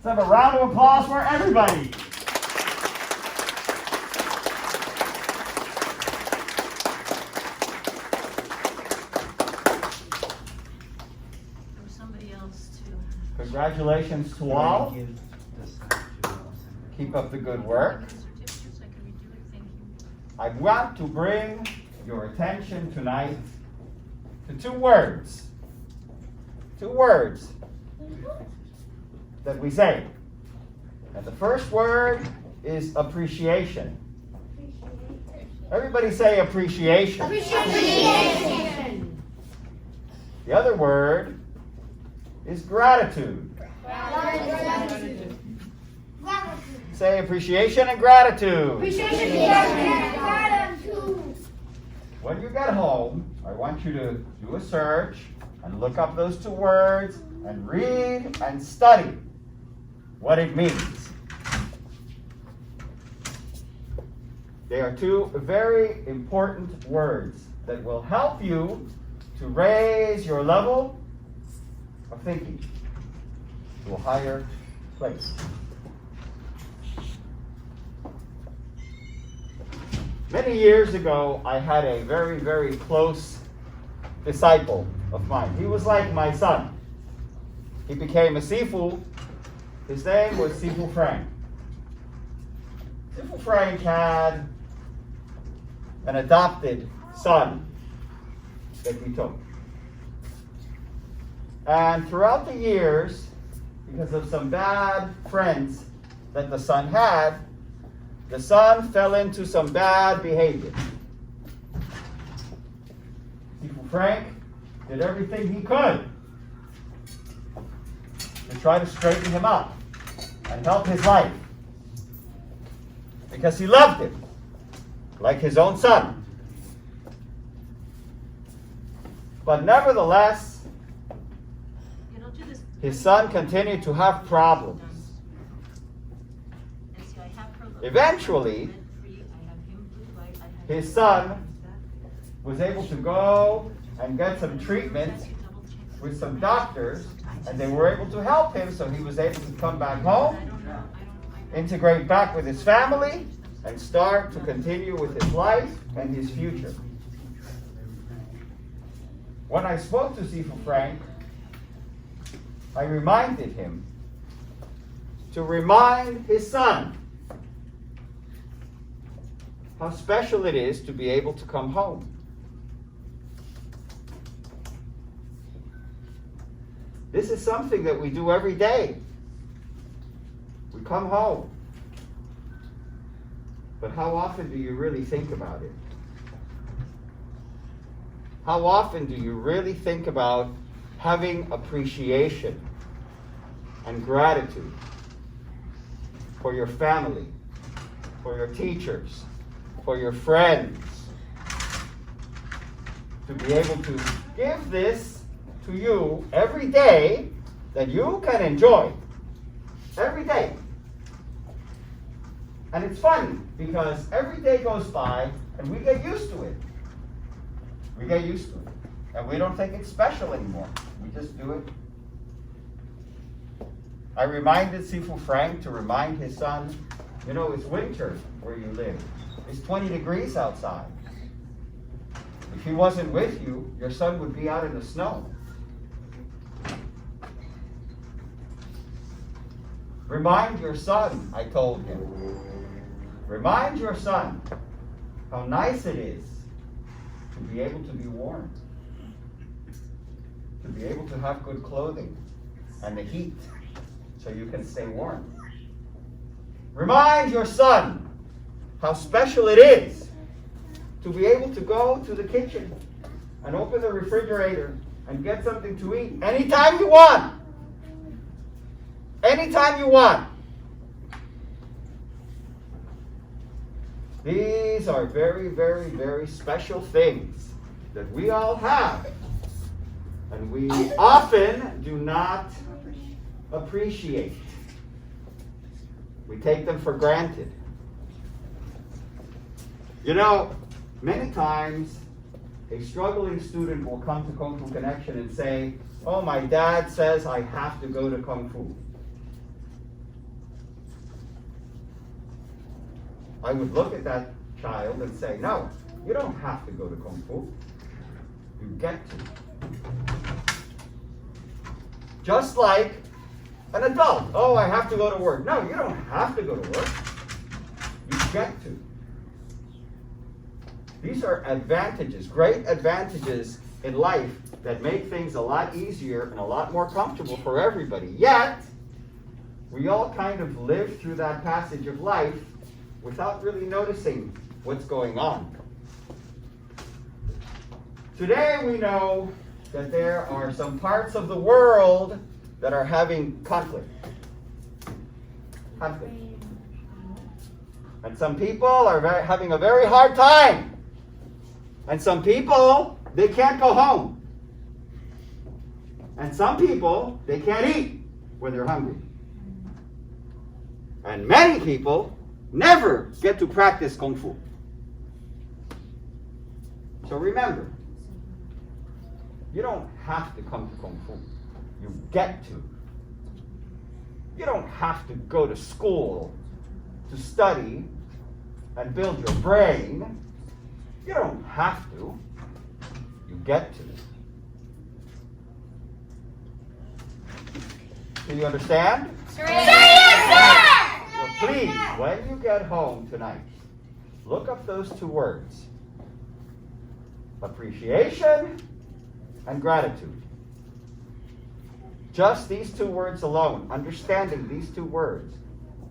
Let's have a round of applause for everybody. Somebody else too. Congratulations to all. Keep up the good work. I want to bring your attention tonight to two words. Two words that we say. And the first word is appreciation. Everybody say appreciation. Appreciation. The other word is gratitude. Gratitude. Say appreciation and gratitude. Appreciation and gratitude. When you get home, I want you to do a search and look up those two words and read and study what it means. They are two very important words that will help you to raise your level of thinking to a higher place. Many years ago, I had a very, very close disciple of mine. He was like my son. He became a Sifu. His name was Sifu Frank. Sifu Frank had an adopted son that he took. And throughout the years, because of some bad friends that the son had, the son fell into some bad behavior. Sifu Frank did everything he could to try to straighten him up and help his life, because he loved him like his own son. But nevertheless, his son continued to have problems. Eventually, his son was able to go and get some treatment with some doctors, and they were able to help him, so he was able to come back home, integrate back with his family, and start to continue with his life and his future. When I spoke to Sifu Frank, I reminded him to remind his son how special it is to be able to come home. This is something that we do every day. We come home. But how often do you really think about it? How often do you really think about having appreciation and gratitude for your family, for your teachers, for your friends, to be able to give this to you every day that you can enjoy? Every day. And it's funny because every day goes by and we get used to it. We get used to it. And we don't think it's special anymore. We just do it. I reminded Sifu Frank to remind his son, you know, it's winter where you live. It's 20 degrees outside. If he wasn't with you, your son would be out in the snow. Remind your son, I told him. Remind your son how nice it is to be able to be warm, to be able to have good clothing and the heat so you can stay warm. Remind your son how special it is to be able to go to the kitchen and open the refrigerator and get something to eat anytime you want. Anytime you want. These are very, very, very special things that we all have, and we often do not appreciate. We take them for granted. You know, many times a struggling student will come to Kung Fu Connection and say, oh, my dad says I have to go to Kung Fu. I would look at that child and say, no, you don't have to go to Kung Fu. You get to. Just like an adult. Oh, I have to go to work. No, you don't have to go to work. You get to. These are advantages, great advantages in life that make things a lot easier and a lot more comfortable for everybody. Yet, we all kind of live through that passage of life without really noticing what's going on. Today we know that there are some parts of the world that are having conflict. And some people are having a very hard time. And some people, they can't go home. And some people, they can't eat when they're hungry. And many people never get to practice Kung Fu. So remember, you don't have to come to Kung Fu. You get to. You don't have to go to school to study and build your brain. You don't have to. You get to. Do you understand? Sir, yes, sir! So please, when you get home tonight, look up those two words. Appreciation and gratitude. Just these two words alone, understanding these two words,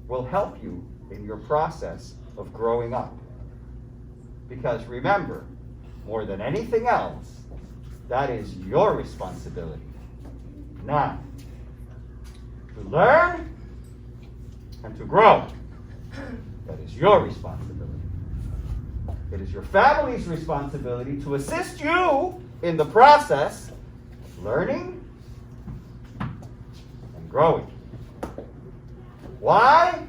will help you in your process of growing up. Because remember, more than anything else, that is your responsibility. Now, to learn and to grow, that is your responsibility. It is your family's responsibility to assist you in the process of learning and growing. Why?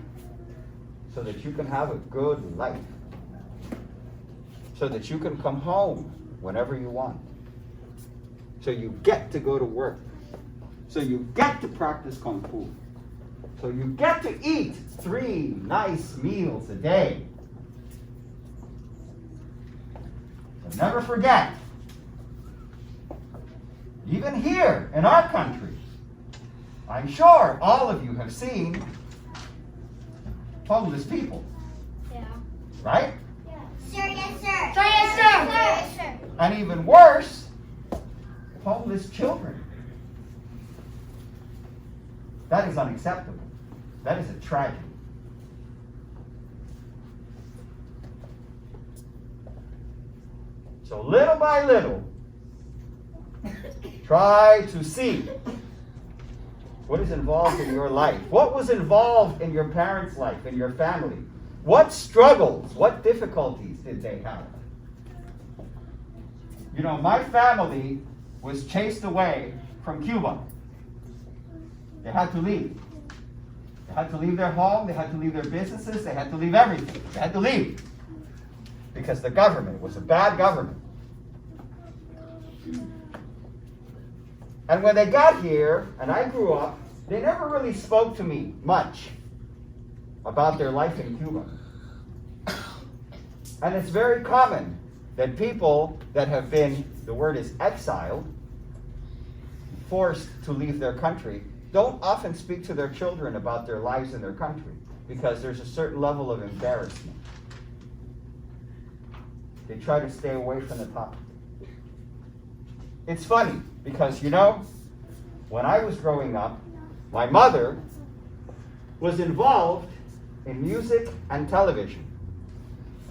So that you can have a good life. So that you can come home whenever you want. So you get to go to work. So you get to practice Kung Fu. So you get to eat 3 nice meals a day. But never forget, even here in our country, I'm sure all of you have seen homeless people. Yeah. Right? Sir, yes, sir. Sir, yes, sir. Yes, sir. And even worse, homeless children. That is unacceptable. That is a tragedy. So little by little, try to see what is involved in your life. What was involved in your parents' life, in your family? What struggles, what difficulties did they have? You know, my family was chased away from Cuba. They had to leave. They had to leave their home, they had to leave their businesses, they had to leave everything. They had to leave. Because the government was a bad government. And when they got here, and I grew up, they never really spoke to me much about their life in Cuba. And it's very common that people that have been, the word is exiled, forced to leave their country, don't often speak to their children about their lives in their country because there's a certain level of embarrassment. They try to stay away from the topic. It's funny because, you know, when I was growing up, my mother was involved in music and television.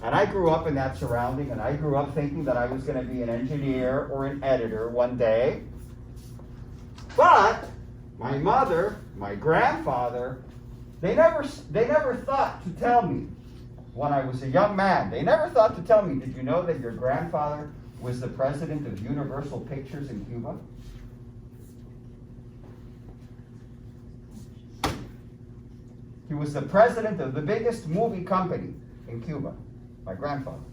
And I grew up in that surrounding, and I grew up thinking that I was going to be an engineer or an editor one day. But my mother, my grandfather, they never thought to tell me when I was a young man. They never thought to tell me, did you know that your grandfather was the president of Universal Pictures in Cuba? He was the president of the biggest movie company in Cuba, my grandfather.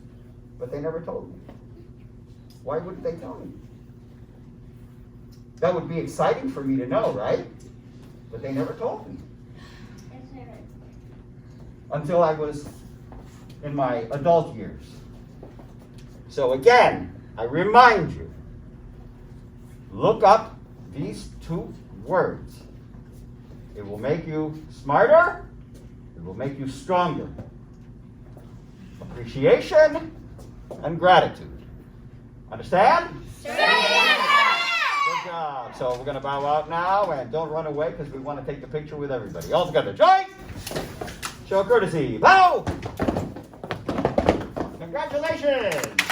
But they never told me. Why wouldn't they tell me? That would be exciting for me to know, right? But they never told me. Until I was in my adult years. So again, I remind you, look up these two words. It will make you smarter. It will make you stronger. Appreciation and gratitude. Understand? Good job. So we're going to bow out now, and don't run away because we want to take the picture with everybody. All together. Join. Show courtesy. Bow. Congratulations.